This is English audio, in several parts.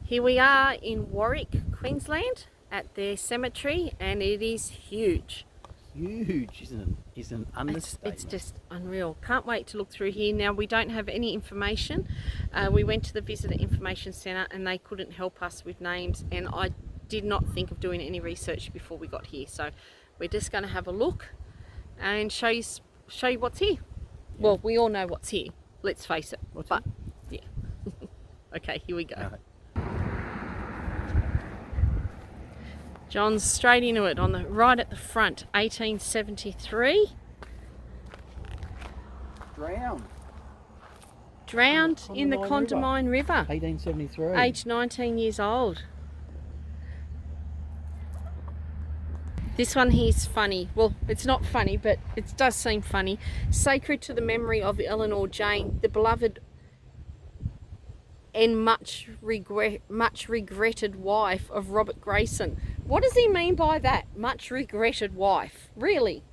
Here we are in Warwick, Queensland at their cemetery, and it is huge. Huge, isn't it? It's an understatement. It's just unreal. Can't wait to look through here. Now, we don't have any information. We went to the Visitor Information Centre and they couldn't help us with names, and I did not think of doing any research before we got here. So we're just going to have a look and show you what's here. Yeah. Well, we all know what's here. Let's face it. What's but here? Yeah. Okay, here we go. Right. John's straight into it on the right at the front. 1873. Drowned in the Condamine River. 1873. Aged 19 years old. This one here's funny. Well, it's not funny, but it does seem funny. Sacred to the memory of Eleanor Jane, the beloved and much regretted wife of Robert Grayson. What does he mean by that? Much regretted wife. Really?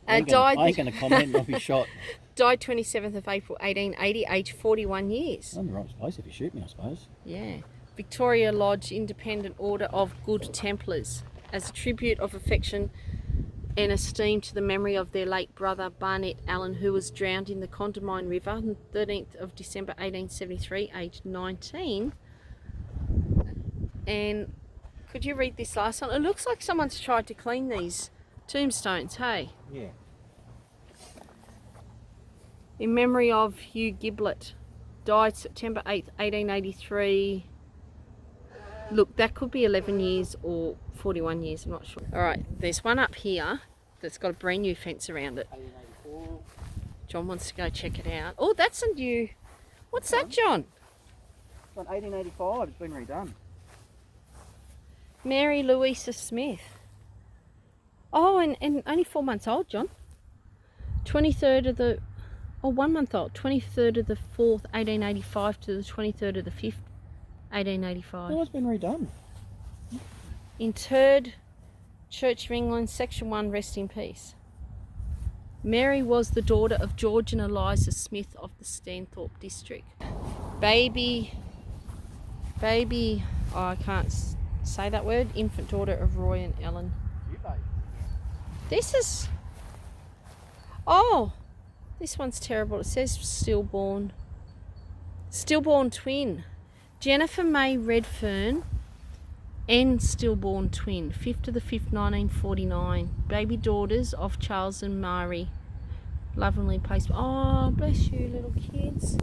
I ain't going to comment, I'll be shot. Died 27th of April 1880, aged 41 years. I'm in the right place if you shoot me, I suppose. Yeah. Victoria Lodge Independent Order of Good Templars, as a tribute of affection and esteem to the memory of their late brother Barnett Allen, who was drowned in the Condamine River on the 13th of December 1873, aged 19. And could you read this last one? It looks like someone's tried to clean these tombstones, hey? Yeah. In memory of Hugh Giblett, died September 8th, 1883. Look, that could be 11 years or 41 years, I'm not sure. All right, there's one up here that's got a brand new fence around it. 1884. John wants to go check it out. Oh, that's a new... What's that, John? It's on 1885, it's been redone. Mary Louisa Smith. Oh, and only 4 months old, John. 23rd of the... Oh, 1 month old. 23rd of the 4th, 1885 to the 23rd of the 5th, 1885. Oh, it's been redone. Interred, Church of England, Section 1, rest in peace. Mary was the daughter of George and Eliza Smith of the Stanthorpe district. Baby, oh, I can't say that word, infant daughter of Roy and Ellen. This is, oh, this one's terrible. It says stillborn twin. Jennifer May Redfern and stillborn twin, 5th of the 5th, 1949. Baby daughters of Charles and Mary. Lovingly placed. Oh, bless you, little kids.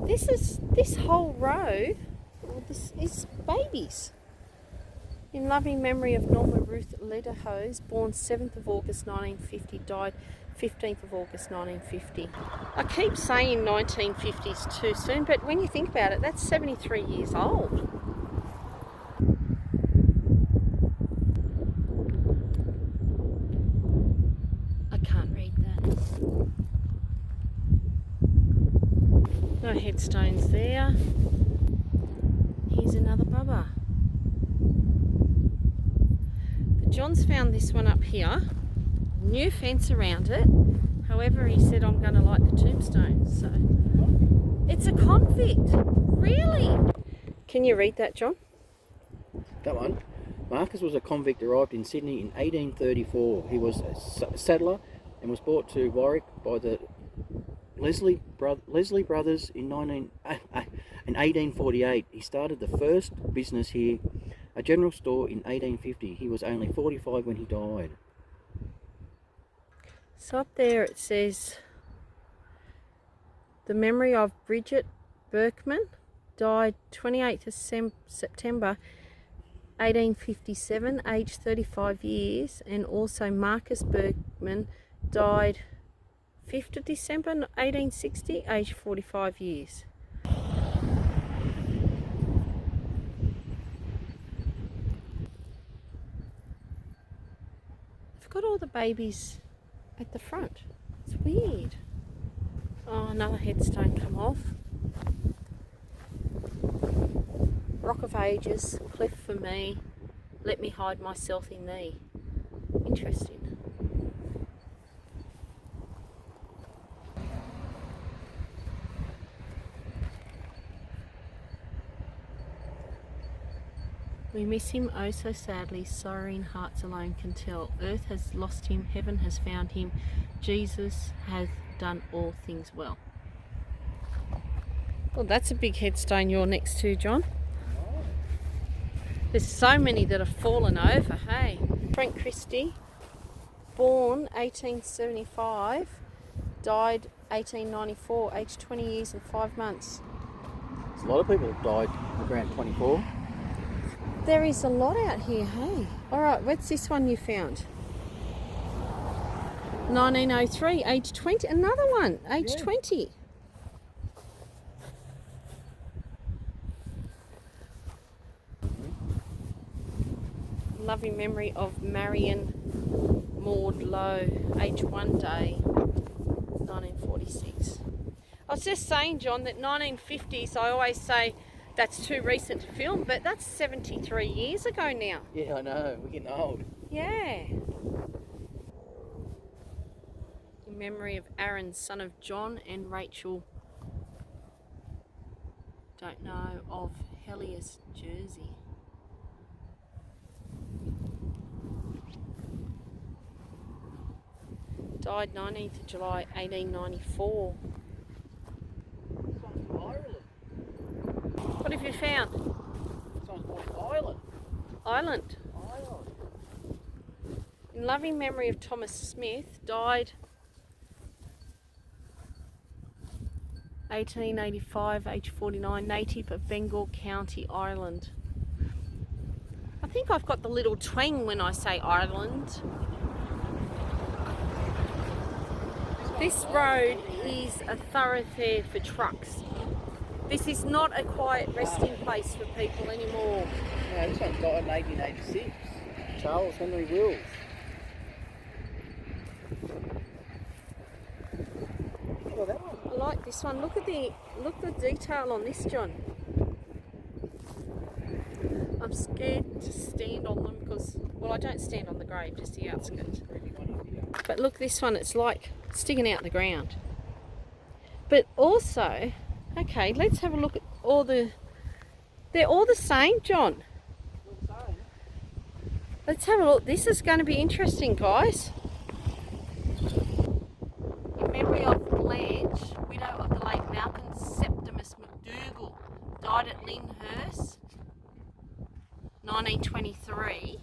This whole row, this is babies. In loving memory of Norma Ruth Lederhose, born 7th of August 1950, died 15th of August 1950. I keep saying 1950s too soon, but when you think about it, that's 73 years old. I can't read that. No headstones there. Here's another bubba. But John's found this one up here. New fence around it. However, he said, I'm going to like the tombstones. So it's a convict. Really? Can you read that, John? That one. Marcus was a convict, arrived in Sydney in 1834. He was a settler and was brought to Warwick by the Leslie brothers in 1848. He started the first business here, a general store, in 1850. He was only 45 when he died. So up there it says, the memory of Bridget Berkman, died 28th of September 1857, aged 35 years, and also Marcus Berkman, died 5th of December 1860, aged 45 years. I've got all the babies at the front. It's weird. Oh, another headstone come off. Rock of Ages, cleft for me, let me hide myself in thee. Interesting. We miss him oh so sadly, sorrowing hearts alone can tell. Earth has lost him, heaven has found him, Jesus hath done all things well. Well, that's a big headstone you're next to, John. There's so many that have fallen over, hey. Frank Christie, born 1875, died 1894, aged 20 years and 5 months. There's a lot of people have died around 24. There is a lot out here, hey. Alright, what's this one you found? 1903, age 20. Another one, age 20. Loving memory of Marion Maud Lowe, age 1 day, 1946. I was just saying, John, that 1950s, I always say that's too recent to film, but that's 73 years ago now. Yeah, I know. We're getting old. Yeah. In memory of Aaron, son of John and Rachel, don't know, of Helios, Jersey. Died 19th of July 1894. What have you found? Someone's called Ireland. Ireland. In loving memory of Thomas Smith, died 1885, age 49, native of Bengal County, Ireland. I think I've got the little twang when I say Ireland. This road is a thoroughfare for trucks. This is not a quiet resting place for people anymore. No, this one died in 1886. Charles Henry Wills. Look at that one. I like this one. Look at the detail on this, John. I'm scared to stand on them because, well, I don't stand on the grave, just the outskirts. But look, this one, it's like sticking out the ground. But also, okay, let's have a look at all the... They're all the same, John. Let's have a look. This is going to be interesting, guys. In memory of Blanche, widow of the late Malcolm Septimus McDougall, died at Lyndhurst, 1923.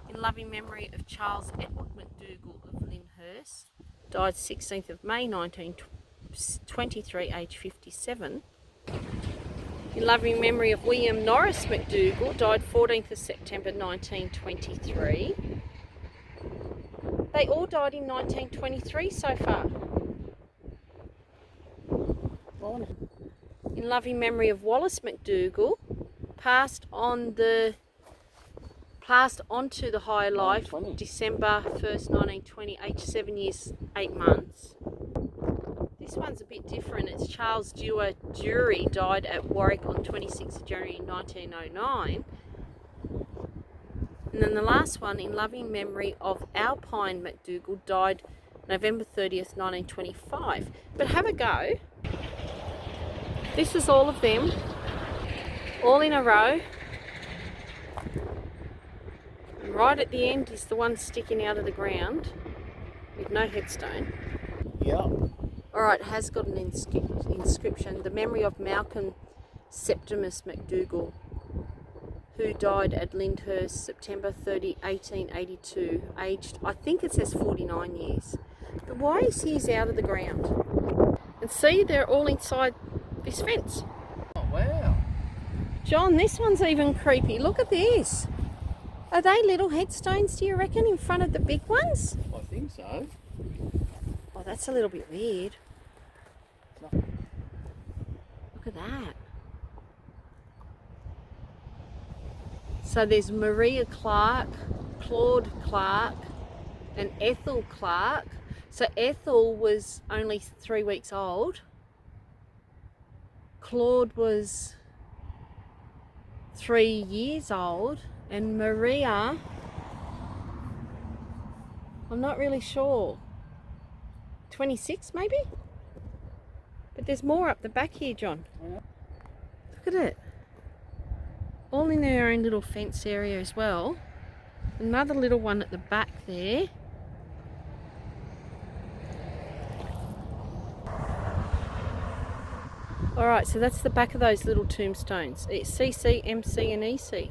In loving memory of Charles Edward McDougall of Lyndhurst, died 16th of May 1923, age 57. In loving memory of William Norris McDougall, died 14th of September 1923. They all died in 1923 so far. In loving memory of Wallace McDougall, passed onto the higher life December 1st, 1920, aged 7 years, 8 months. This one's a bit different. It's Charles Dewar Dury, died at Warwick on 26th of January 1909. And then the last one, in loving memory of Alpine McDougall, died November 30th, 1925. But have a go. This is all of them, all in a row. And right at the end is the one sticking out of the ground with no headstone. Yeah. Alright, it has got an inscription. The memory of Malcolm Septimus McDougall, who died at Lyndhurst September 30, 1882, aged, I think it says 49 years. But why is he out of the ground? And see, they're all inside this fence. Oh, wow. John, this one's even creepy. Look at this. Are they little headstones, do you reckon, in front of the big ones? I think so. Oh, that's a little bit weird. Look at that. So there's Maria Clark, Claude Clark, and Ethel Clark. So Ethel was only 3 weeks old. Claude was 3 years old. And Maria, I'm not really sure. 26 maybe? But there's more up the back here, John. Yeah. Look at it. all in their own little fence area as well. Another little one at the back there. Alright, so that's the back of those little tombstones. It's CC, MC and EC.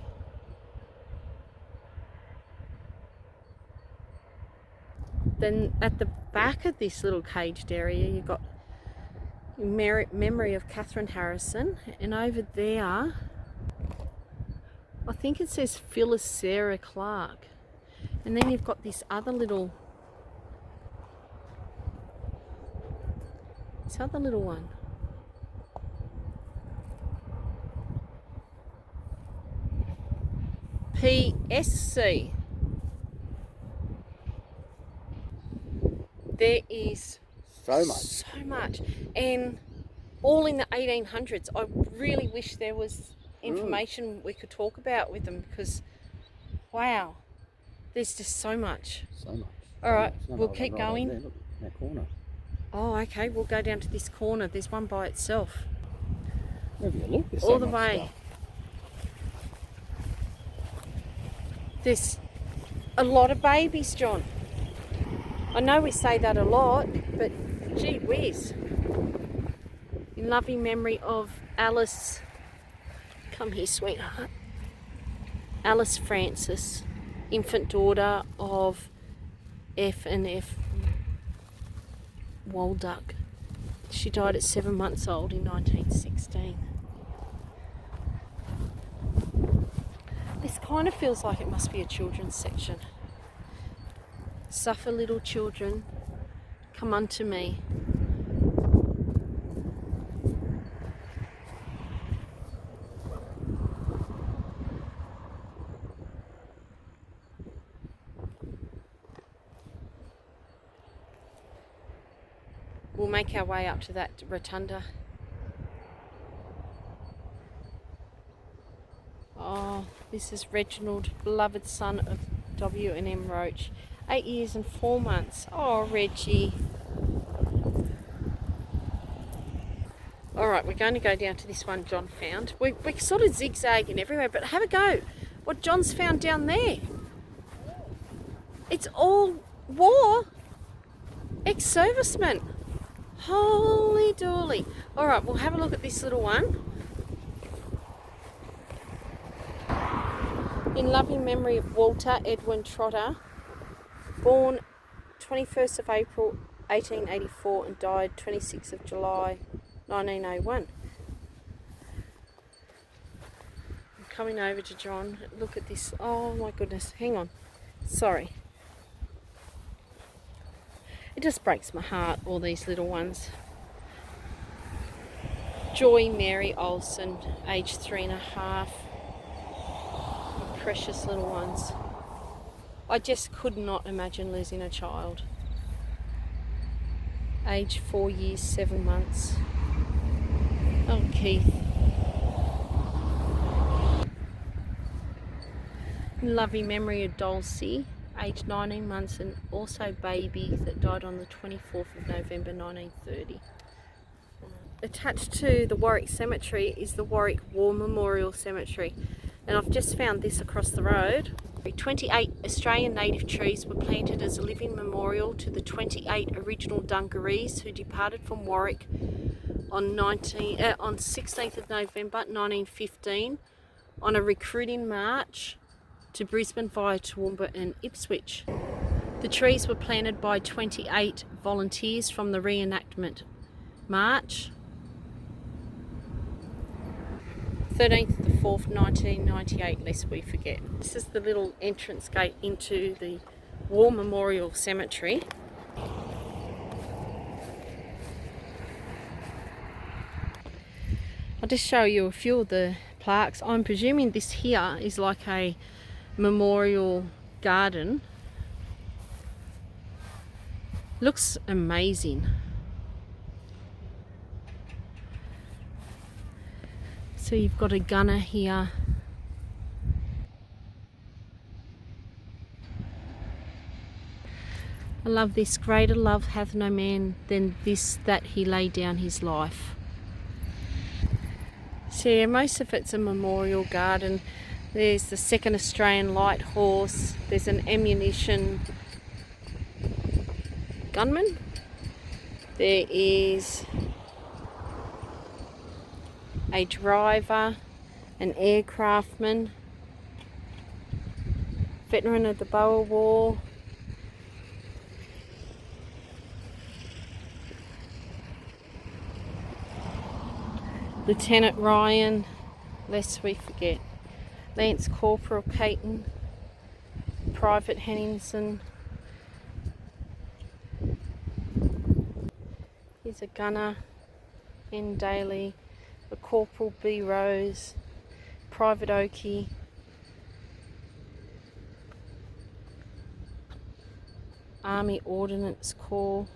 Then at the back of this little caged area you've got memory of Catherine Harrison, and over there I think it says Phyllis Sarah Clark. And then you've got this other little one. PSC. There is so much, and all in the 1800s. I really wish there was information we could talk about with them, because wow, there's just so much. All right, we'll keep going. There, look, that corner. Oh, okay, we'll go down to this corner. There's one by itself. Have you look? There's all so the much way. stuff. There's a lot of babies, John. I know we say that a lot, but gee whiz. In loving memory of Alice, come here sweetheart, Alice Francis, infant daughter of F and F Walduck. She died at 7 months old in 1916. This kind of feels like it must be a children's section. Suffer little children, come unto me. We'll make our way up to that rotunda. Oh, this is Reginald, beloved son of W&M Roach. 8 years and 4 months. Oh, Reggie. Alright, we're going to go down to this one John found. We're sort of zigzagging everywhere, but have a go. What John's found down there. It's all war. Ex-servicemen. Holy dooly. Alright, we'll have a look at this little one. In loving memory of Walter Edwin Trotter, born 21st of April 1884 and died 26th of July 1901. I'm coming over to John. Look at this. Oh my goodness. Hang on. Sorry. It just breaks my heart, all these little ones. Joy Mary Olsen, aged 3.5. Precious little ones. I just could not imagine losing a child. Age 4 years, 7 months. Oh, Keith. In loving memory of Dulcie, aged 19 months and also baby, that died on the 24th of November 1930. Attached to the Warwick Cemetery is the Warwick War Memorial Cemetery. And I've just found this across the road. 28 Australian native trees were planted as a living memorial to the 28 original dungarees who departed from Warwick on 16th of November 1915 on a recruiting march to Brisbane via Toowoomba and Ipswich. The trees were planted by 28 volunteers from the reenactment march. 13th of the 4th, 1998, lest we forget. This is the little entrance gate into the War Memorial Cemetery. I'll just show you a few of the plaques. I'm presuming this here is like a memorial garden. Looks amazing. So you've got a gunner here. I love this. Greater love hath no man than this, that he laid down his life. So yeah, most of it's a memorial garden. There's the 2nd Australian Light Horse. There's an ammunition gunman. There is a driver, an aircraftman, veteran of the Boer War, Lieutenant Ryan, lest we forget, Lance Corporal Caton, Private Henningsen. Here's a gunner, N. Daly, a Corporal B. Rose, Private Oakey, Army Ordnance Corps,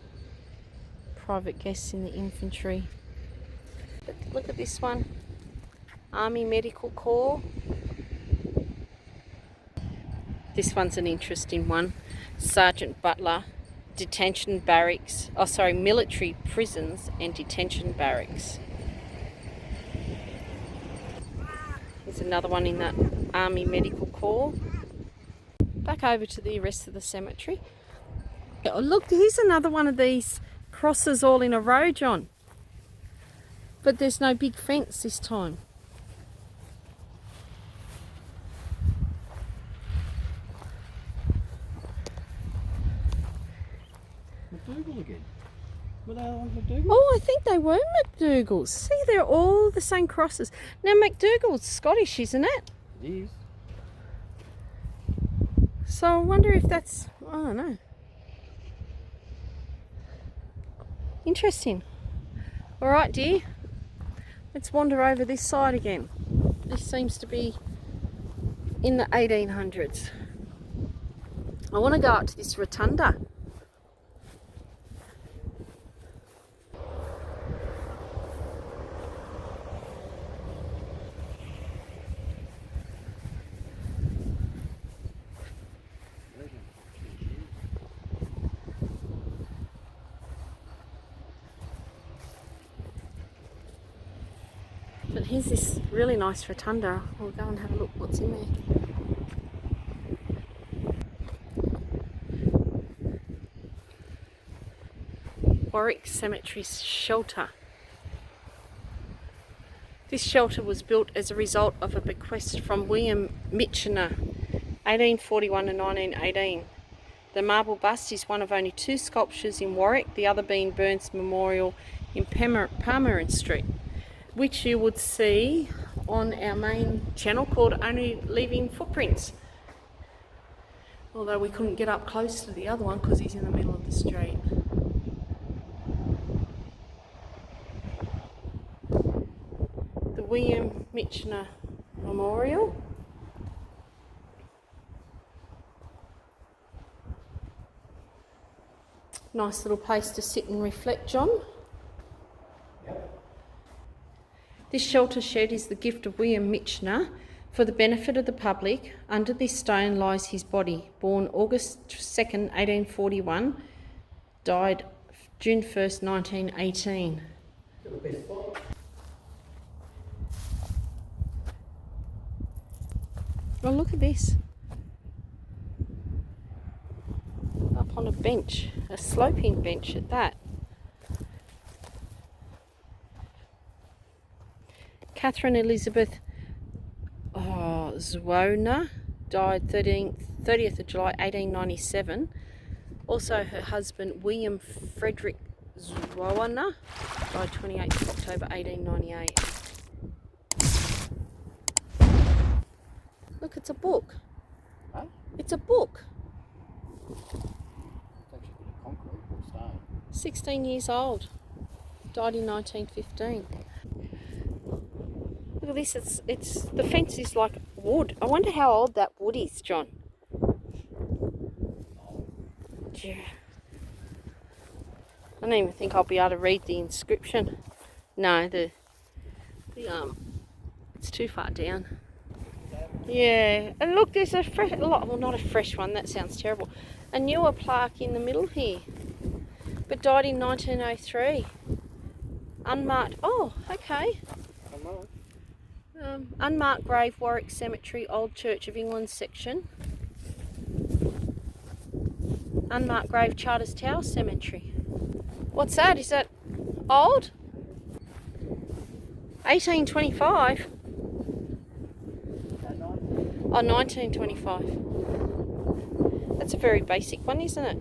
private guests in the infantry. But look at this one, Army Medical Corps. This one's an interesting one. Sergeant Butler, detention barracks, military prisons and detention barracks. Here's another one in the Army Medical Corps. Back over to the rest of the cemetery. Oh, look, here's another one of these crosses all in a row, John. But there's no big fence this time. McDougall again. Were they all McDougall? Oh, I think they were McDougall's. See, they're all the same crosses. Now, McDougall's Scottish, isn't it? It is. So I wonder if that's, I don't know. Interesting. All right, dear. Let's wander over this side again. This seems to be in the 1800s. I want to go up to this rotunda. But here's this really nice rotunda. We'll go and have a look what's in there. Warwick Cemetery shelter. This shelter was built as a result of a bequest from William Mitchener, 1841 to 1918. The marble bust is one of only 2 sculptures in Warwick, the other being Burns Memorial in Palmerin Street, which you would see on our main channel called Only Leaving Footprints. Although we couldn't get up close to the other one because he's in the middle of the street. The William Mitchener Memorial. Nice little place to sit and reflect, John. This shelter shed is the gift of William Mitchener for the benefit of the public. Under this stone lies his body, born August 2nd, 1841, died June 1st, 1918. Oh, look at this. Up on a bench, a sloping bench at that. Catherine Elizabeth Zwona died 30th of July 1897. Also her husband William Frederick Zwona died 28th of October 1898. Look, it's a book. Huh? It's a book. It's actually concrete or stone. 16 years old. Died in 1915. Look at this, it's the fence is like wood. I wonder how old that wood is, John. Yeah. I don't even think I'll be able to read the inscription. No, it's too far down. Yeah, and look, there's a fresh, well, not a fresh one, that sounds terrible. A newer plaque in the middle here, but died in 1903. Unmarked. Oh, okay. Unmarked grave, Warwick Cemetery, Old Church of England section. Unmarked grave, Charters Tower Cemetery. What's that? Is that old? 1825? Oh, 1925. That's a very basic one, isn't it?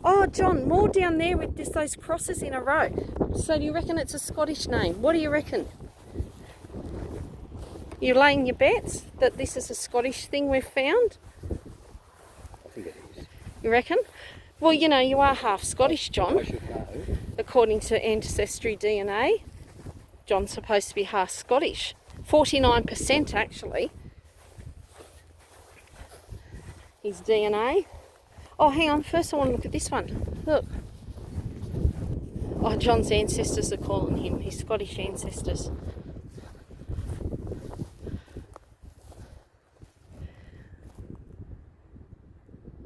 Oh, John, more down there with just those crosses in a row. So do you reckon it's a Scottish name? What do you reckon? You laying your bets that this is a Scottish thing we've found? I think it is. You reckon? Well, you know, you are half Scottish, John. I should know. According to ancestry DNA, John's supposed to be half Scottish. 49% actually. His DNA. Oh, hang on. First I want to look at this one. Look. Oh, John's ancestors are calling him. His Scottish ancestors.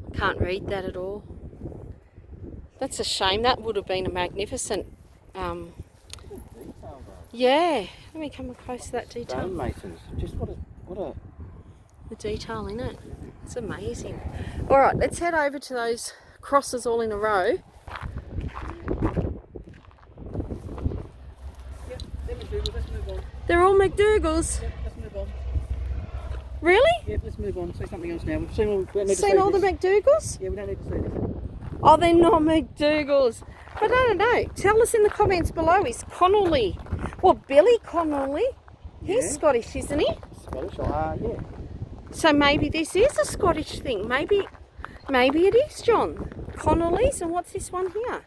I can't read that at all. That's a shame. That would have been a magnificent... yeah. Let me come close to that detail. Stonemasons. Just what a... The detail in it. It's amazing. All right, let's head over to those crosses all in a row. Yep, they're McDougalls. Let's move on. They're all McDougalls. Yep, let's move on. Really? Yep, let's move on. Say something else now. We've seen all, we don't need to Seen see all the this. McDougalls? Yeah, we don't need to see this. Oh, they're not McDougalls. But I don't know. Tell us in the comments below. Is Connolly, well, Billy Connolly, he's Yeah. Scottish, isn't he? Scottish? Yeah. So maybe this is a Scottish thing. Maybe it is, John. Connolly's, and what's this one here?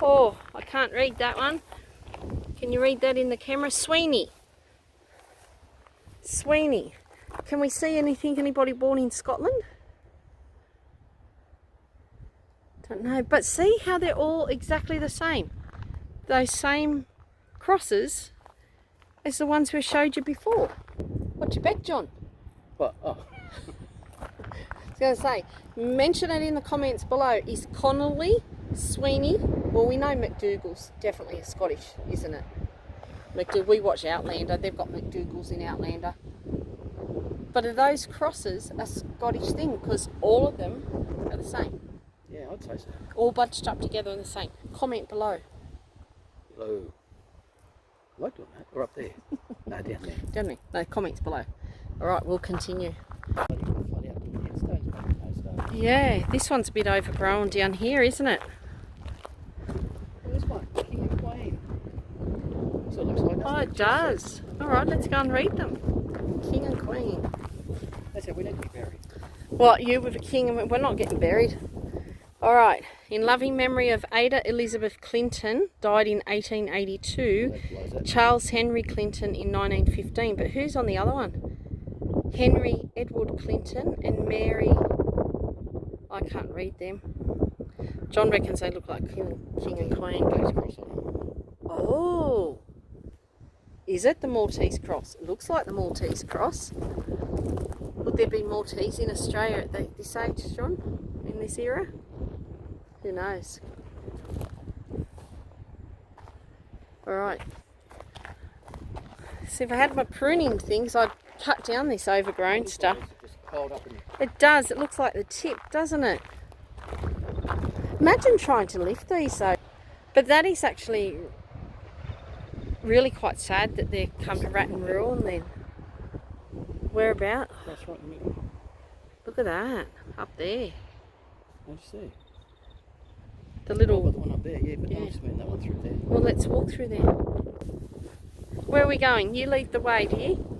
Oh, I can't read that one. Can you read that in the camera? Sweeney. Sweeney. Can we see anything, anybody born in Scotland? Don't know, but see how they're all exactly the same. Those same crosses as the ones we showed you before. What'd you bet, John? What? Oh. I was going to say, mention it in the comments below. Is Connolly, Sweeney, well, we know McDougal's definitely a Scottish, isn't it? We watch Outlander, they've got McDougal's in Outlander. But are those crosses a Scottish thing? Because all of them are the same. Yeah, I'd say so. All bunched up together and the same. Comment below. Hello. I like doing that. Or up there. No, down there. Down there. No, comments below. Alright, we'll continue. Yeah, this one's a bit overgrown down here, isn't it? Well, this one, King and Queen. So it looks like, Oh, it does. Alright, let's go and read them. King and Queen. That's how we need to be buried. What, you with a king and we're not getting buried. Alright, in loving memory of Ada Elizabeth Clinton, died in 1882, Charles Henry Clinton in 1915. But who's on the other one? Henry Edward Clinton and Mary... I can't read them. John reckons they look like King and Queen. Oh! Is it the Maltese cross? It looks like the Maltese cross. Would there be Maltese in Australia at this age, John? In this era? Who knows? Alright. See, if I had my pruning things, I'd cut down this overgrown stuff. It does. It looks like the tip, doesn't it? Imagine trying to lift these though. But that is actually really quite sad that they come to rat and ruin then. Whereabout? That's right in the middle. Look at that. Up there. What do you see? The little... Oh, the one up there, yeah, but Yeah. I'll cement that one through there. Well, let's walk through there. Where are we going? You lead the way, do you?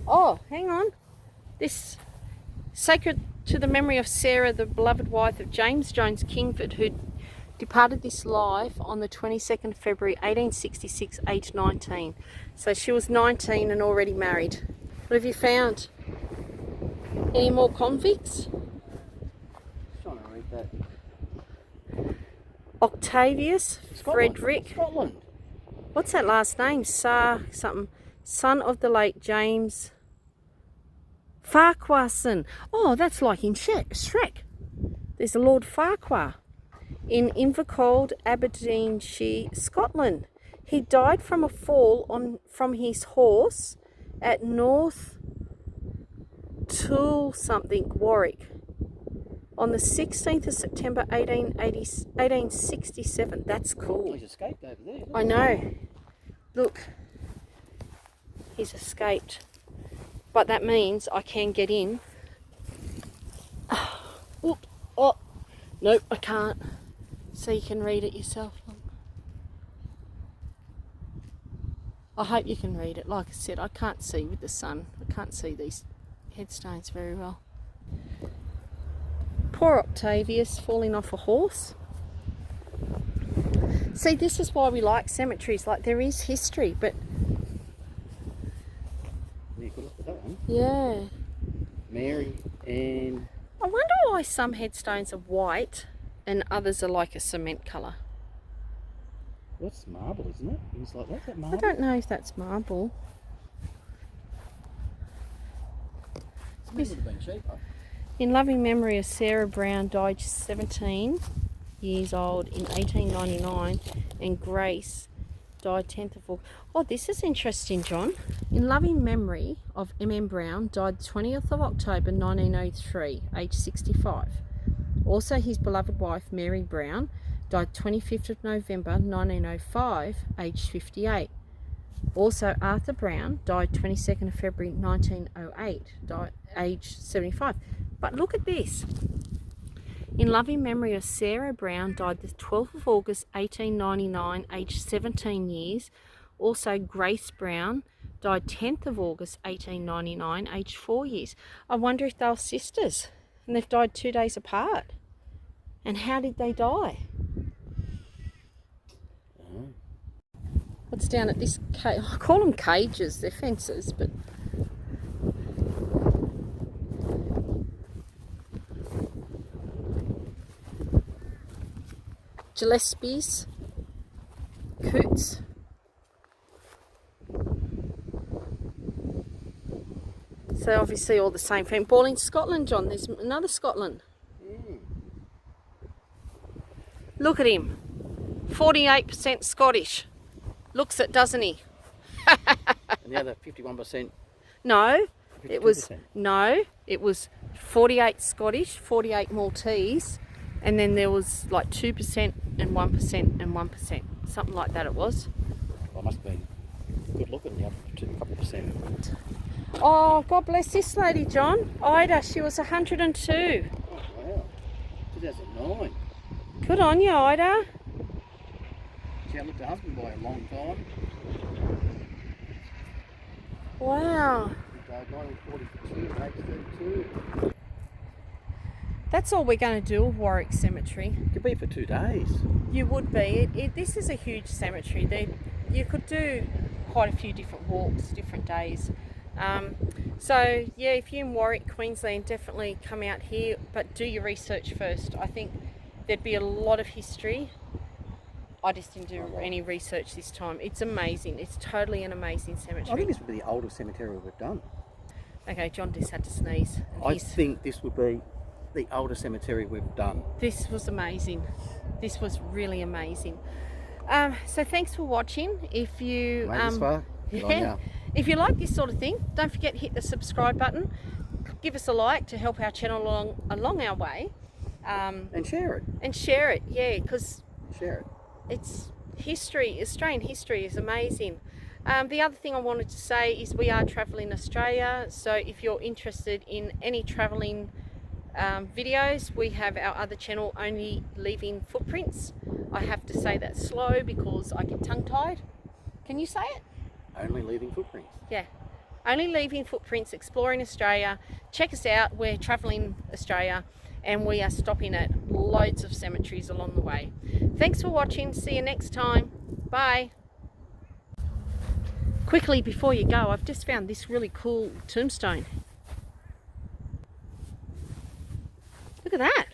Oh, hang on. This sacred to the memory of Sarah, the beloved wife of James Jones Kingford, who departed this life on the 22nd of February 1866, aged 19. So she was 19 and already married. What have you found? Any more convicts? Trying to read that. Octavius Scotland. Frederick. Scotland. What's that last name? Something. Son of the late James Farquharson. Oh, that's like in Shrek. There's a Lord Farquhar in Invercold, Aberdeenshire, Scotland. He died from a fall from his horse at North Tool something, Warwick, on the 16th of September 1867. That's cool. He's escaped over there. I know. Look, he's escaped. But that means I can get in. Oop. Oh, nope, I can't. So you can read it yourself. I hope you can read it. Like I said, I can't see with the sun. I can't see these headstones very well. Poor Octavius falling off a horse. See, this is why we like cemeteries. Like, there is history, but... Yeah, good look at that one. Yeah. Mary and... I wonder why some headstones are white and others are like a cement colour. What's marble, isn't it? It's like, what's that marble? I don't know if that's marble. It would have been cheaper. In loving memory of Sarah Brown, died 17 years old in 1899, and Grace died 10th of August. Oh, this is interesting, John. In loving memory of M.M. Brown, died 20th of October 1903, aged 65. Also, his beloved wife, Mary Brown, died 25th of November 1905, aged 58. Also, Arthur Brown died 22nd of February 1908, died aged 75. But look at this. In loving memory of Sarah Brown, died the 12th of August 1899, aged 17 years. Also, Grace Brown died 10th of August 1899, aged 4 years. I wonder if they were sisters and they've died 2 days apart. And how did they die? What's down at this cage? I call them cages, they're fences, but... Gillespie's, Coots. So obviously all the same thing. Ball in Scotland, John. There's another Scotland. Look at him. 48% Scottish. Looks it, doesn't he? And the other 51%. No, it was 52%. 48 Scottish, 48 Maltese, and then there was like 2% and 1% and 1%, something like that. It was. Well, it must have been good looking. The other couple of percent. Oh, God bless this lady, John. Ida, she was 102. Oh wow, 2009. Good on you, Ida. She outlived her husband by a long time. Wow. He died 1942 at age 32. That's all we're going to do with Warwick Cemetery. Could be for 2 days. You would be. This is a huge cemetery. You could do quite a few different walks, different days. So yeah, if you're in Warwick, Queensland, definitely come out here, but do your research first. I think there'd be a lot of history. I just didn't do any research this time. It's amazing. It's totally an amazing cemetery. I think this would be the oldest cemetery we've done. Okay, John just had to sneeze. I think this would be the oldest cemetery we've done. This was amazing. This was really amazing. So thanks for watching. If you Made this far? Good on ya. If you like this sort of thing, don't forget to hit the subscribe button. Give us a like to help our channel along our way. And share it. And share it, yeah, because Share it. it's history. Australian history is amazing. The other thing I wanted to say is we are travelling Australia, so if you're interested in any travelling videos, we have our other channel, Only Leaving Footprints. I have to say that slow because I get tongue-tied. Can you say it? Only Leaving Footprints. Yeah. Only Leaving Footprints, exploring Australia. Check us out. We're travelling Australia and we are stopping at loads of cemeteries along the way. Thanks for watching. See you next time. Bye. Quickly before you go, I've just found this really cool tombstone. Look at that.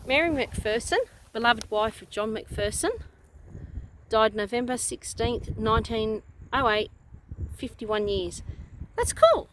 Mary McPherson, beloved wife of John McPherson, died November 16th, 08, 51 years. That's cool.